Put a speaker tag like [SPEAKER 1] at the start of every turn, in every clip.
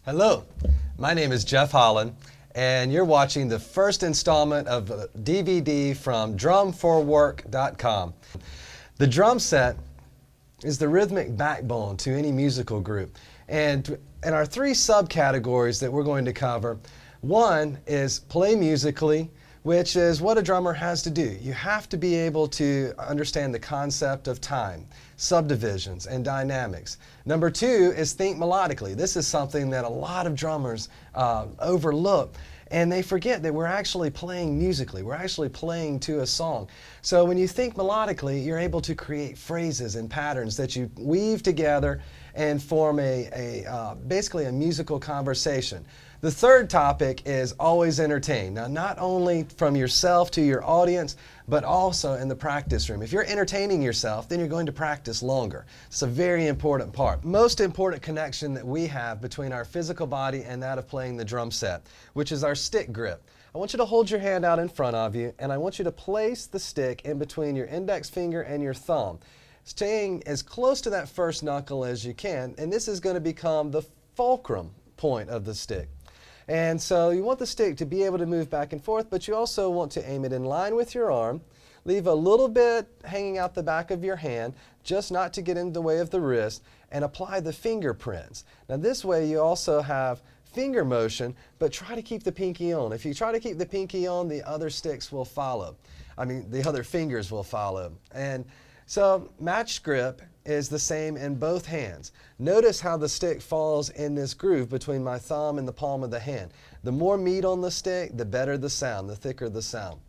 [SPEAKER 1] Hello, my name is Jeff Holland, and you're watching the first installment of a DVD from drumforwork.com. The drum set is the rhythmic backbone to any musical group. And our three subcategories that we're going to cover, one is play musically, which is what a drummer has to do. You have to be able to understand the concept of time, subdivisions, and dynamics. Number two is think melodically. This is something that a lot of drummers overlook, and they forget that we're actually playing musically. We're actually playing to a song. So when you think melodically, you're able to create phrases and patterns that you weave together and form basically a musical conversation. The third topic is always entertain. Now, not only from yourself to your audience, but also in the practice room. If you're entertaining yourself, then you're going to practice longer. It's a very important part. Most important connection that we have between our physical body and that of playing the drum set, which is our stick grip. I want you to hold your hand out in front of you, and I want you to place the stick in between your index finger and your thumb, staying as close to that first knuckle as you can, and this is going to become the fulcrum point of the stick. And so you want the stick to be able to move back and forth, but you also want to aim it in line with your arm, leave a little bit hanging out the back of your hand, just not to get in the way of the wrist, and apply the fingerprints. Now this way you also have finger motion, but try to keep the pinky on. If you try to keep the pinky on, the other sticks will follow. The other fingers will follow. And so match grip is the same in both hands. Notice how the stick falls in this groove between my thumb and the palm of the hand. The more meat on the stick, the better the sound, the thicker the sound.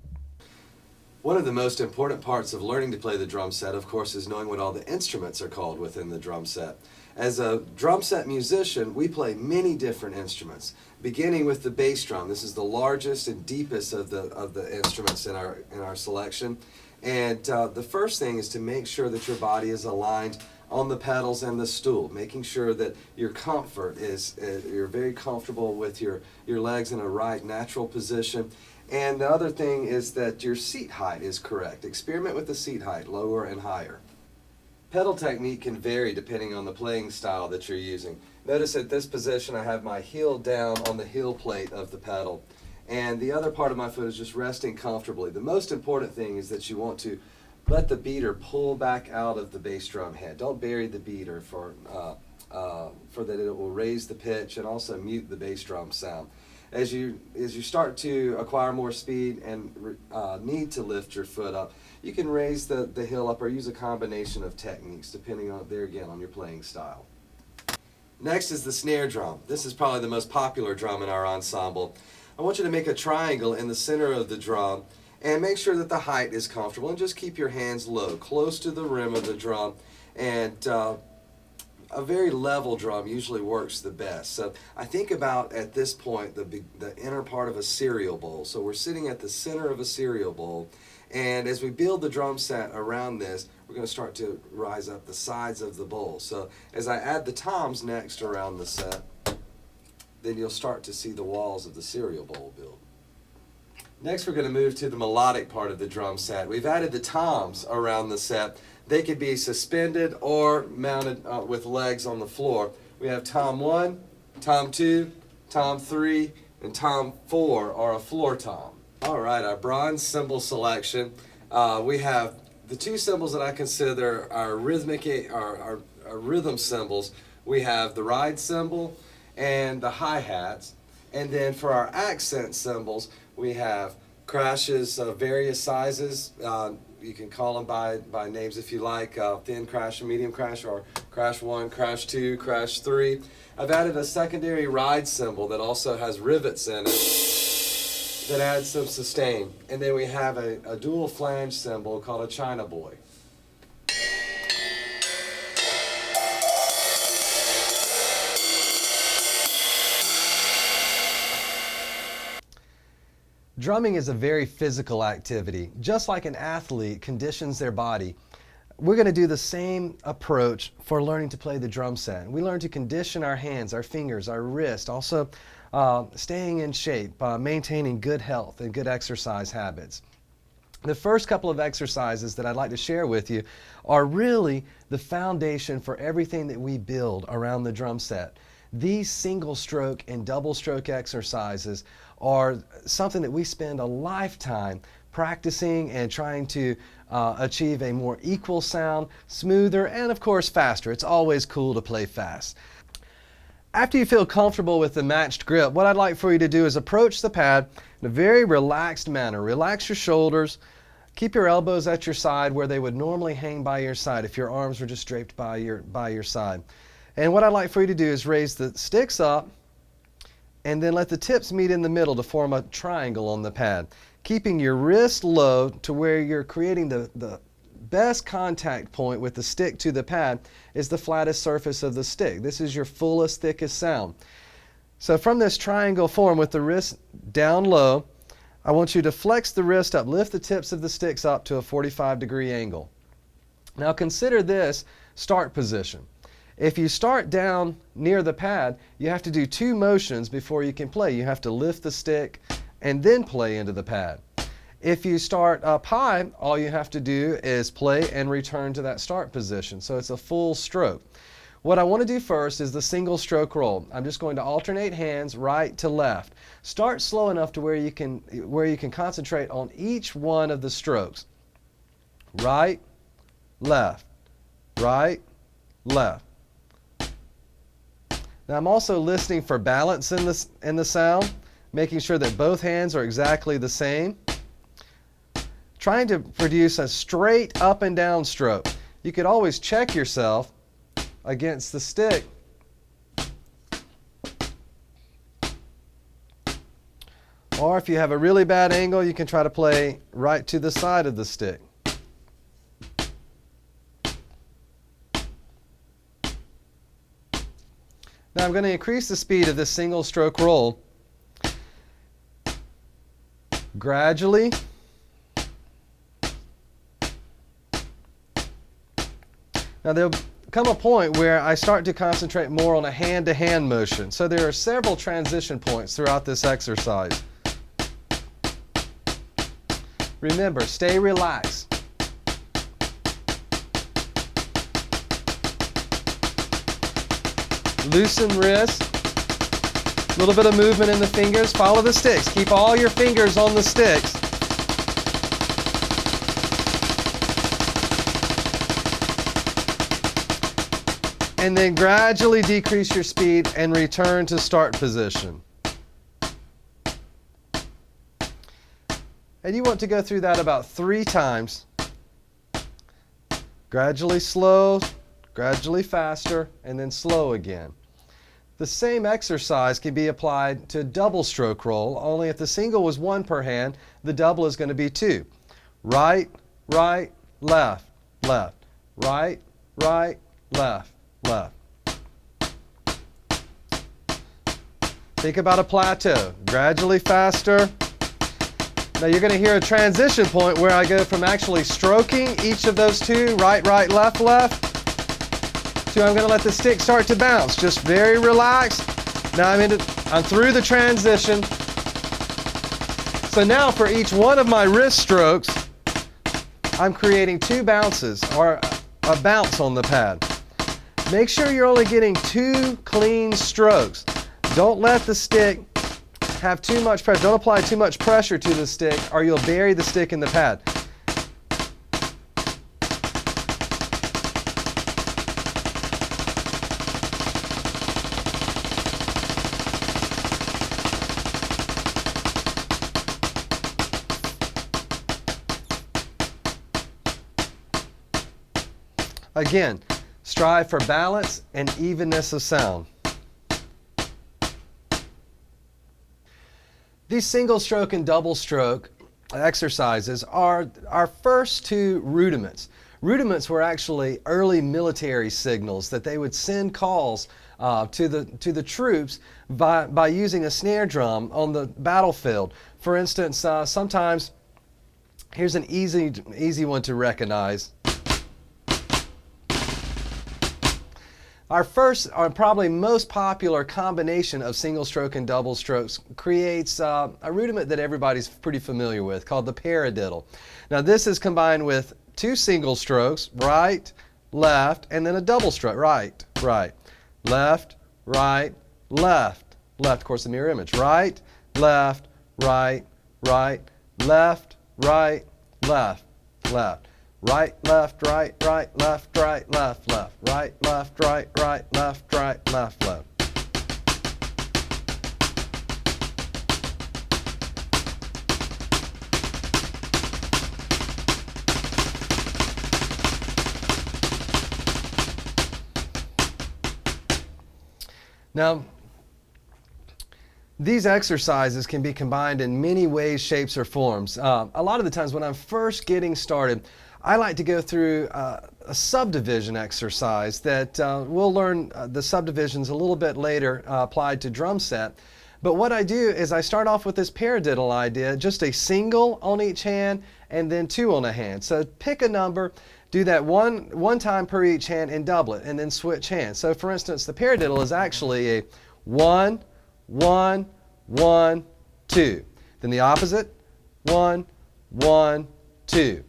[SPEAKER 1] One of the most important parts of learning to play the drum set, of course, is knowing what all the instruments are called within the drum set. As a drum set musician, we play many different instruments, beginning with the bass drum. This is the largest and deepest of the instruments in our selection. And the first thing is to make sure that your body is aligned on the pedals and the stool, making sure that your comfort is, you're very comfortable with your legs in a right, natural position. And the other thing is that your seat height is correct. Experiment with the seat height, lower and higher. Pedal technique can vary depending on the playing style that you're using. Notice at this position I have my heel down on the heel plate of the pedal, and the other part of my foot is just resting comfortably. The most important thing is that you want to let the beater pull back out of the bass drum head. Don't bury the beater for that it will raise the pitch and also mute the bass drum sound. As you start to acquire more speed and need to lift your foot up, you can raise the heel up or use a combination of techniques depending on, there again, on your playing style. Next is the snare drum. This is probably the most popular drum in our ensemble. I want you to make a triangle in the center of the drum and make sure that the height is comfortable, and just keep your hands low, close to the rim of the drum, and a very level drum usually works the best. So I think about, at this point, the inner part of a cereal bowl. So we're sitting at the center of a cereal bowl, and as we build the drum set around this, we're going to start to rise up the sides of the bowl. So as I add the toms next around the set, then you'll start to see the walls of the cereal bowl build. Next we're going to move to the melodic part of the drum set. We've added the toms around the set. They could be suspended or mounted with legs on the floor. We have tom 1, tom 2, tom 3, and tom 4 are a floor tom. Alright, our bronze cymbal selection. We have the two cymbals that I consider our rhythm cymbals. We have the ride cymbal and the hi-hats. And then for our accent cymbals, we have crashes of various sizes. You can call them by names if you like, thin crash, medium crash, or crash 1, crash 2, crash 3. I've added a secondary ride cymbal that also has rivets in it that adds some sustain. And then we have a dual flange cymbal called a China boy. Drumming is a very physical activity. Just like an athlete conditions their body, we're going to do the same approach for learning to play the drum set. We learn to condition our hands, our fingers, our wrist, also staying in shape, maintaining good health and good exercise habits. The first couple of exercises that I'd like to share with you are really the foundation for everything that we build around the drum set. These single stroke and double stroke exercises are something that we spend a lifetime practicing and trying to achieve a more equal sound, smoother, and of course faster. It's always cool to play fast. After you feel comfortable with the matched grip, what I'd like for you to do is approach the pad in a very relaxed manner. Relax your shoulders. Keep your elbows at your side where they would normally hang by your side if your arms were just draped by your side. And what I'd like for you to do is raise the sticks up and then let the tips meet in the middle to form a triangle on the pad. Keeping your wrist low to where you're creating the best contact point with the stick to the pad is the flattest surface of the stick. This is your fullest, thickest sound. So from this triangle form with the wrist down low, I want you to flex the wrist up, lift the tips of the sticks up to a 45-degree angle. Now consider this start position. If you start down near the pad, you have to do 2 motions before you can play. You have to lift the stick and then play into the pad. If you start up high, all you have to do is play and return to that start position. So it's a full stroke. What I want to do first is the single stroke roll. I'm just going to alternate hands right to left. Start slow enough to where you can concentrate on each one of the strokes. Right, left, right, left. Now I'm also listening for balance in the sound, making sure that both hands are exactly the same. Trying to produce a straight up and down stroke. You could always check yourself against the stick. Or if you have a really bad angle, you can try to play right to the side of the stick. Now I'm going to increase the speed of this single stroke roll gradually. Now there'll come a point where I start to concentrate more on a hand-to-hand motion. So there are several transition points throughout this exercise. Remember, stay relaxed. Loosen wrists, a little bit of movement in the fingers, follow the sticks. Keep all your fingers on the sticks. And then gradually decrease your speed and return to start position. And you want to go through that about 3 times. Gradually slow, gradually faster, and then slow again. The same exercise can be applied to double stroke roll, only if the single was 1 per hand, the double is going to be 2. Right, right, left, left, right, right, left, left. Think about a plateau. Gradually faster. Now you're going to hear a transition point where I go from actually stroking each of those 2, right, right, left, left, to I'm going to let the stick start to bounce. Just very relaxed. Now I'm through the transition. So now for each one of my wrist strokes, I'm creating 2 bounces, or a bounce on the pad. Make sure you're only getting 2 clean strokes. Don't let the stick have too much pressure. Don't apply too much pressure to the stick or you'll bury the stick in the pad. Again, strive for balance and evenness of sound. These single stroke and double stroke exercises are our first 2 rudiments. Rudiments were actually early military signals that they would send calls to the troops by using a snare drum on the battlefield. For instance, sometimes, here's an easy one to recognize. Our first, or probably most popular combination of single stroke and double strokes creates a rudiment that everybody's pretty familiar with called the paradiddle. Now this is combined with 2 single strokes, right, left, and then a double stroke, right, right, left, right, left, left, of course the mirror image, right, left, right, right, left, right, left, left, right, left, right, right, left, right, left, left, right, left, right, right, left, right, left, left. Now, these exercises can be combined in many ways, shapes, or forms. A lot of the times when I'm first getting started, I like to go through a subdivision exercise that we'll learn the subdivisions a little bit later applied to drum set. But what I do is I start off with this paradiddle idea, just a single on each hand and then two on a hand. So pick a number, do that one time per each hand and double it, and then switch hands. So for instance, the paradiddle is actually a 1, 1, 1, 2. Then the opposite, 1, 1, 2.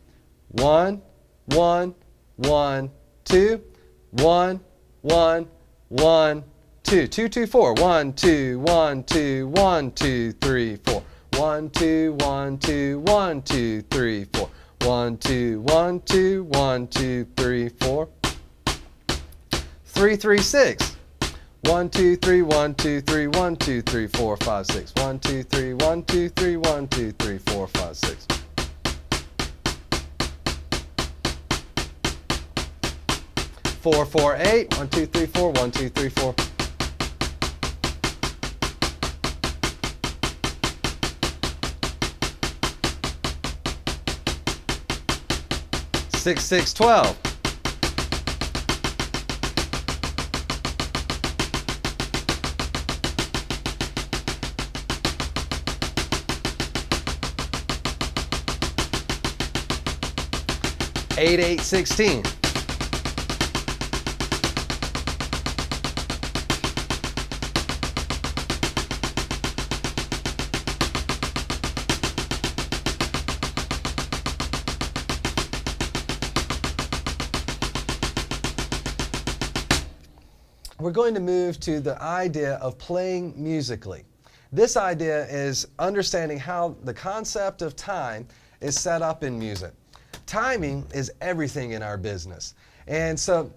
[SPEAKER 1] 1, 1, 1, 2. 1, 1, 1, 2. 2, 2, 4. 1, 2, 1, 2, 1, 2, 3, 4. 1, 2, 1, 2, 1, 2, 3, 4. 1, 2, 1, 2, 1, 2, 3, 4. 3, 3, 6. 1, 2, 3, 1, 2, 3, 1, 2, 3, 4, 5, 6. 1, 2, 3, 1, 2, 3, 1, 2, 3, 4, 5, 6. 4, 4, 8. 1, 2, 3, 4. 1, 2, 3, 4. 6, 6, 12. 8, 8, 16. 'We're going to move to the idea of playing musically. This idea is understanding how the concept of time is set up in music. Timing is everything in our business. And so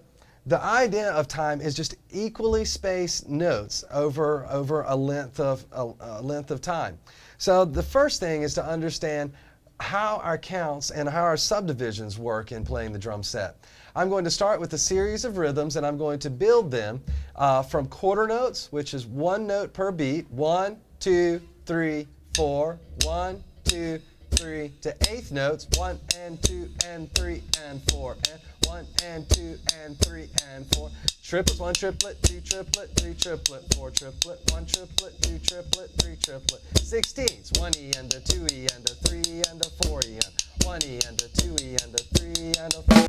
[SPEAKER 1] the idea of time is just equally spaced notes over a length of time. So the first thing is to understand how our counts and how our subdivisions work in playing the drum set. I'm going to start with a series of rhythms, and I'm going to build them from quarter notes, which is one note per beat, 1, 2, 3, 4, 1, 2, 3, to eighth notes, 1 and 2 and 3 and 4, and 1 and 2 and 3 and 4. Triplets, 1 triplet, 2 triplet, 3 triplet, 4 triplet, 1 triplet, 2 triplet, 3 triplet. 16ths, 1 E and a 2 E and a 3 E and a 4 E and 1 E and a 2 E and a 3 and a 4.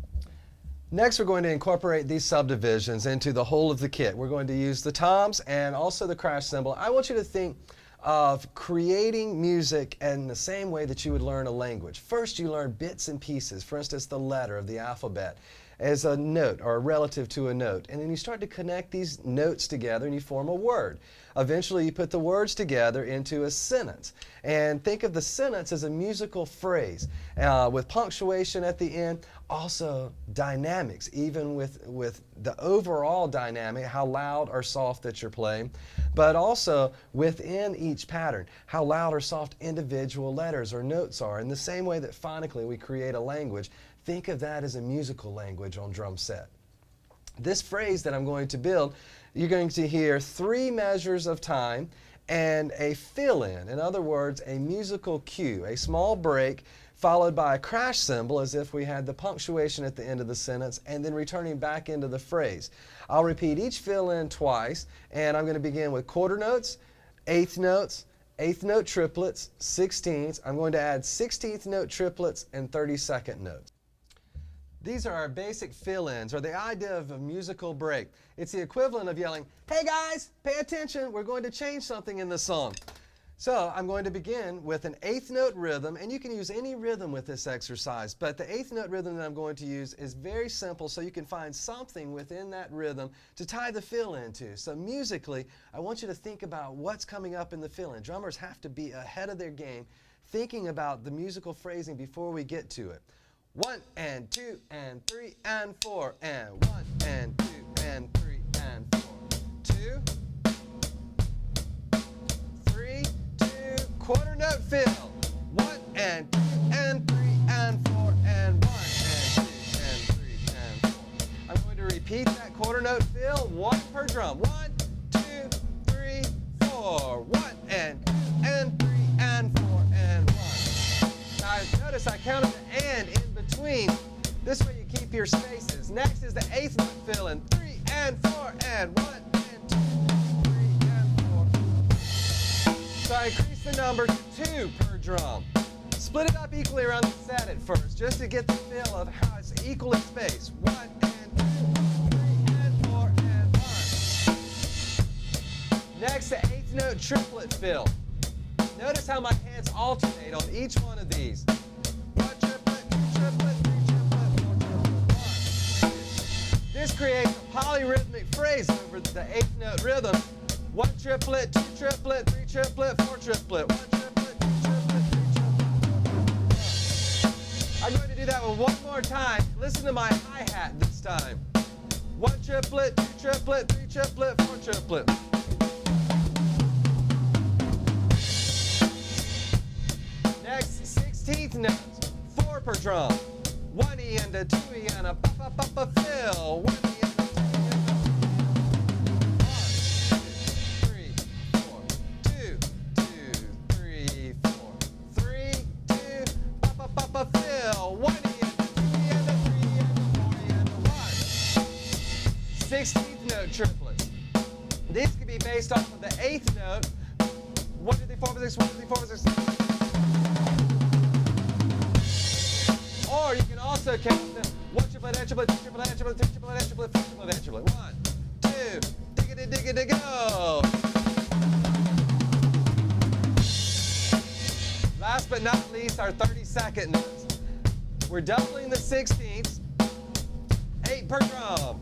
[SPEAKER 1] Next, we're going to incorporate these subdivisions into the whole of the kit. We're going to use the toms and also the crash cymbal. I want you to think of creating music in the same way that you would learn a language. First, you learn bits and pieces. For instance, the letter of the alphabet as a note or relative to a note. And then you start to connect these notes together and you form a word. Eventually, you put the words together into a sentence. And think of the sentence as a musical phrase with punctuation at the end. Also, dynamics, even with the overall dynamic, how loud or soft that you're playing, but also within each pattern, how loud or soft individual letters or notes are. In the same way that phonically we create a language, think of that as a musical language on drum set. This phrase that I'm going to build, you're going to hear 3 measures of time and a fill-in. In other words, a musical cue, a small break, followed by a crash cymbal as if we had the punctuation at the end of the sentence, and then returning back into the phrase. I'll repeat each fill-in twice, and I'm going to begin with quarter notes, eighth notes, eighth note triplets, 16ths. I'm going to add 16th note triplets and 32nd notes. These are our basic fill-ins, or the idea of a musical break. It's the equivalent of yelling, "Hey guys, pay attention, we're going to change something in the song." So I'm going to begin with an eighth note rhythm, and you can use any rhythm with this exercise, but the eighth note rhythm that I'm going to use is very simple, so you can find something within that rhythm to tie the fill into. So musically, I want you to think about what's coming up in the fill-in. Drummers have to be ahead of their game, thinking about the musical phrasing before we get to it. 1 and 2 and 3 and 4 and 1 and 2 and 3 and 4. 2, 3, 2, quarter note fill. 1 and 2 and 3 and 4 and 1 and 2 and 3 and 4. I'm going to repeat that quarter note fill, 1 per drum. 1, 2, 3, 4. 1 and 2 and 3 and 4 and 1. Now notice I counted the and in between. This way you keep your spaces. Next is the eighth note fill in 3 and 4 and 1 and 2, 3 and 4. So I increase the number to 2 per drum. Split it up equally around the set at first, just to get the feel of how it's equally spaced. 1 and 2, 3 and 4 and 1. Next, the eighth note triplet fill. Notice how my hands alternate on each one of these. 1 triplet, 2 triplet, 3 triplet, 4 triplet, 1. This creates a polyrhythmic phrase over the eighth note rhythm. 1 triplet, 2 triplet, 3 triplet, 4 triplet. 1 triplet, 2 triplet, 3 triplet, 4 triplet. I'm going to do that one more time. Listen to my hi-hat this time. 1 triplet, 2 triplet, 3 triplet, 4 triplet. Next, 16th notes, 4 per drum. 1 E and a 2 E and a pa-pa-pa-pa fill. 1 E and a 2 E and a 1, 2, 3, 4. 2, 2, 3, 4. 3, 2, pa-pa-pa-pa fill. 1 E and a 2 E and a 3 E and a 4 E and a 1. 16th note triplets. These can be based off of the 8th note. 1, 2, 3, 4, 5, 6, 1, 2, 3, 4, 5, 6, 7. Or you can also count them 1 triplet, and triplet, 2 triplet, and triplet, 3 triplet, and triplet, 4 triplet, and triplet. 1, 2, diggity, diggity, go. Last but not least, our 32nd notes. We're doubling the 16ths, 8 per drum.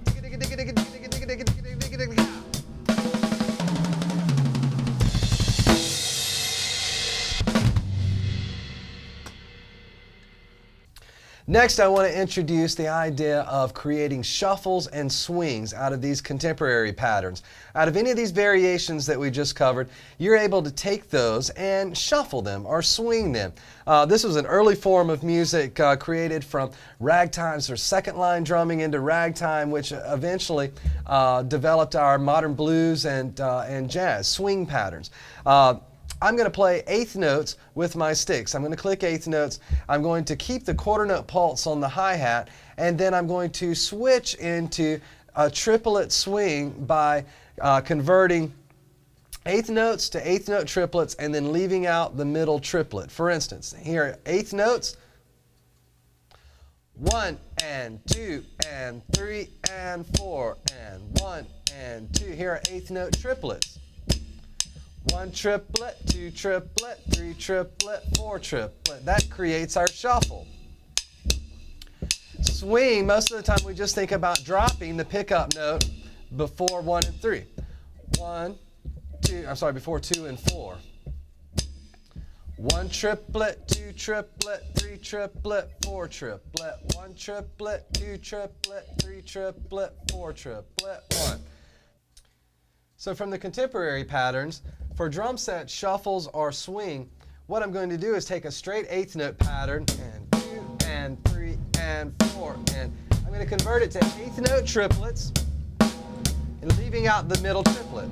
[SPEAKER 1] Diggity, diggity, diggity, diggity, diggity, diggity, diggity, diggity, go. Next, I want to introduce the idea of creating shuffles and swings out of these contemporary patterns. Out of any of these variations that we just covered, you're able to take those and shuffle them or swing them. This was an early form of music created from ragtime or second line drumming into ragtime, which eventually developed our modern blues and jazz swing patterns. I'm going to play eighth notes with my sticks. I'm going to click eighth notes. I'm going to keep the quarter note pulse on the hi-hat, and then I'm going to switch into a triplet swing by converting eighth notes to eighth note triplets and then leaving out the middle triplet. For instance, here are eighth notes. 1 and 2 and 3 and 4 and 1 and 2. Here are eighth note triplets. 1 triplet, 2 triplet, 3 triplet, 4 triplet. That creates our shuffle. Swing, most of the time we just think about dropping the pickup note before 1 and 3. 1, 2, I'm sorry, before 2 and 4. 1 triplet, 2 triplet, 3 triplet, 4 triplet. 1 triplet, 2 triplet, 3 triplet, 4 triplet, 1. So from the contemporary patterns, for drum set, shuffles, or swing, what I'm going to do is take a straight eighth note pattern, and 2, and 3, and 4, and I'm going to convert it to eighth note triplets, and leaving out the middle triplet.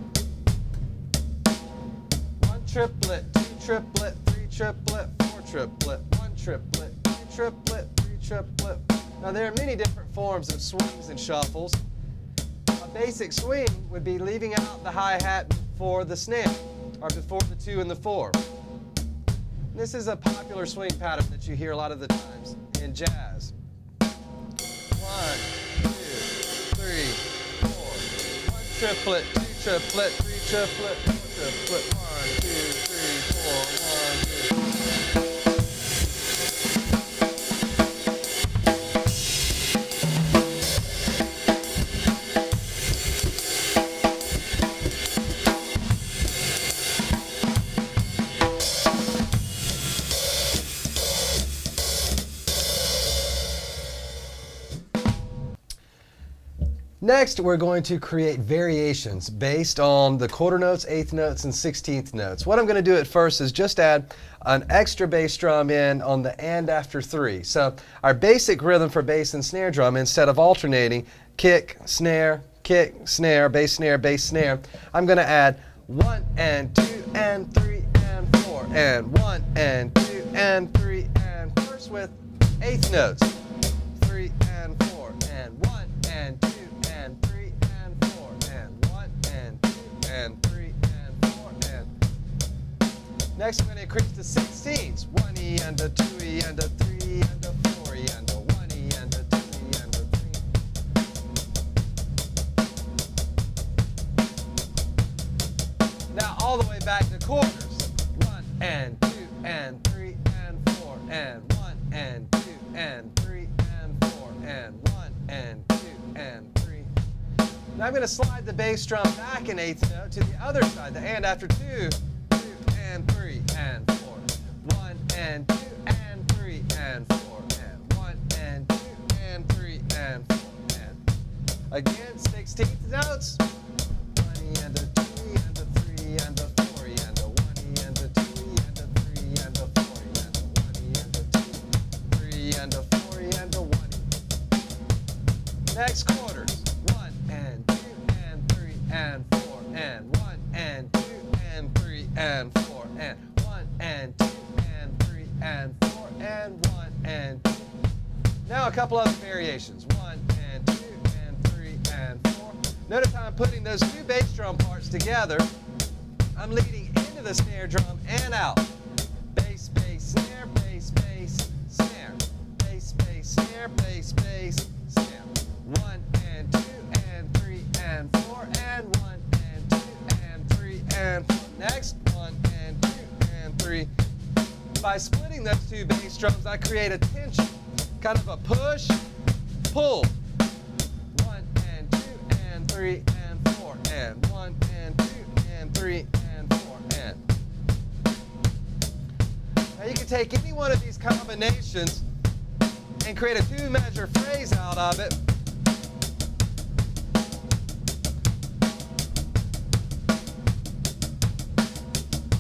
[SPEAKER 1] 1 triplet, 2 triplet, 3 triplet, 4 triplet, 1 triplet, 2 triplet, 3 triplet. Now there are many different forms of swings and shuffles. A basic swing would be leaving out the hi-hat before the snare, or before the 2 and the 4. This is a popular swing pattern that you hear a lot of the times in jazz. 1, 2, 3, 4. 1 triplet, 2 triplet, 3 triplet, 4 triplet. 1, 2, 3, 4, 1, 2. Next, we're going to create variations based on the quarter notes, eighth notes, and 16th notes. What I'm going to do at first is just add an extra bass drum in on the and after 3. So our basic rhythm for bass and snare drum, instead of alternating kick, snare, bass, snare, I'm going to add 1 and 2 and 3 and 4 and 1 and 2 and 3 and first with eighth notes, 3 and 4 and 1 and 2 and 3 and 4 and 1 and 2 and 3 and 4 and next we're going to increase to 16ths, 1E and a 2E and a 3 and a 4E and a 1E and a 2E and a 3. Now all the way back to quarters, 1 and 2 and 3 and 4 and 1 and 2 and 3 and 4 and 1 and 2 and 3. Now I'm going to slide the bass drum back an eighth note to the other side, the and after 2, 2 and 3 and 4, 1 and 2 and 3 and 4 and 1 and 2 and 3 and 4 and again 16th notes, 1E and a 2E and a 3 and a 4E and a 1E and a 2E and a 3 and a 4E and a 1E and a 2, 3 and a 4E and a 1E. Next quarters, 1 and 2 and 3 and 4 and 1 and 2 and 3 and 4 and 1 and 2 and 3 and 4 and 1 and 2. Now a couple other variations, 1 and 2 and 3 and 4. Notice how I'm putting those two bass drum parts together. I'm leading into the snare drum and out. Bass, bass, snare, bass, bass, snare. Bass, bass, snare, bass, bass, snare. 1 and 2 and 3 and 4 and 1 and 2 and 3 and 4. Next, 1 and 2 and 3. By splitting those two bass drums, I create a tension, kind of a push, pull. 1 and 2 and 3 and 4 and 1 and 2 and 3 and 4 and. Now you can take any one of these combinations and create a 2-measure phrase out of it.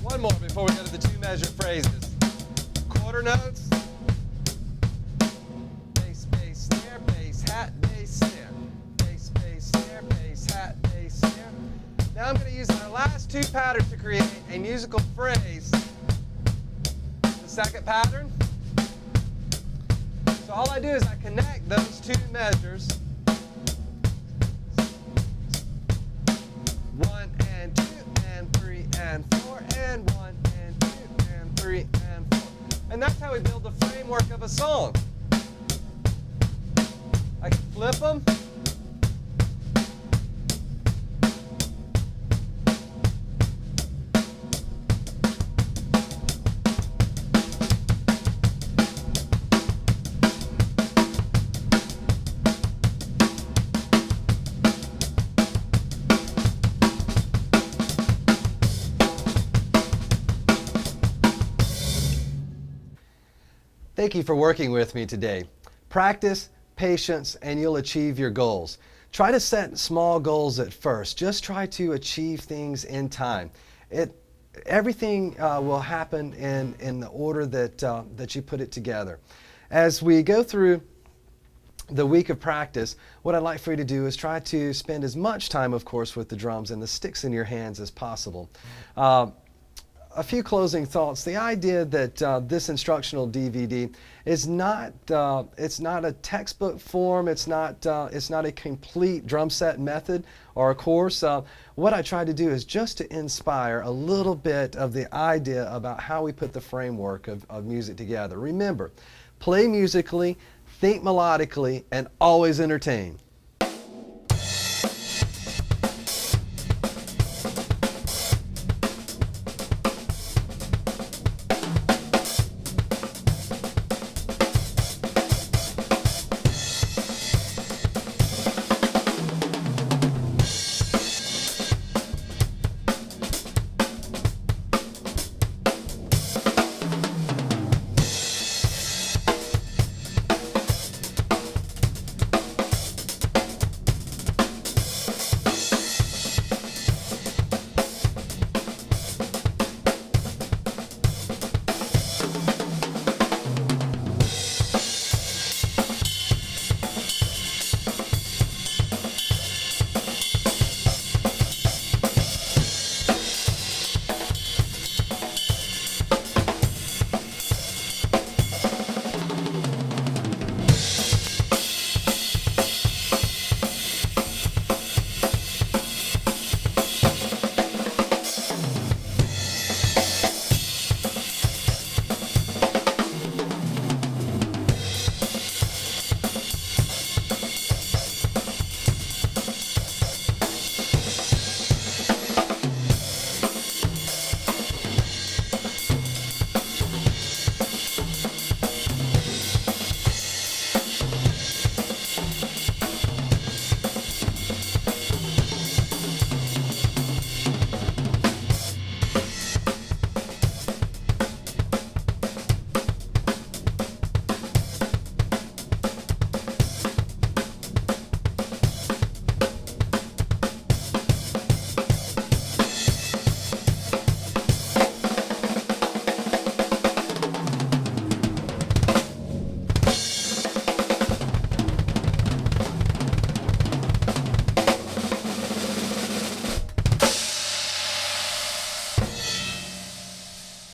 [SPEAKER 1] One more before we go to the 2-measure phrases. Quarter notes, bass, bass, snare, bass, hat, bass, snare, bass, bass, snare, bass, hat, bass, snare. Now I'm going to use our last two patterns to create a musical phrase. The second pattern. So all I do is I connect those two measures. 1 and 2 and 3 and 4 and 1 and 2 and 3 and 4. And that's how we build the framework of a song. I can flip them. Thank you for working with me today. Practice, patience, and you'll achieve your goals. Try to set small goals at first. Just try to achieve things in time. Everything will happen in the order that you put it together. As we go through the week of practice, what I'd like for you to do is try to spend as much time, of course, with the drums and the sticks in your hands as possible. A few closing thoughts. The idea that this instructional DVD is not it's not a textbook form. It's not a complete drum set method or a course. What I try to do is just to inspire a little bit of the idea about how we put the framework of music together. Remember, play musically, think melodically, and always entertain.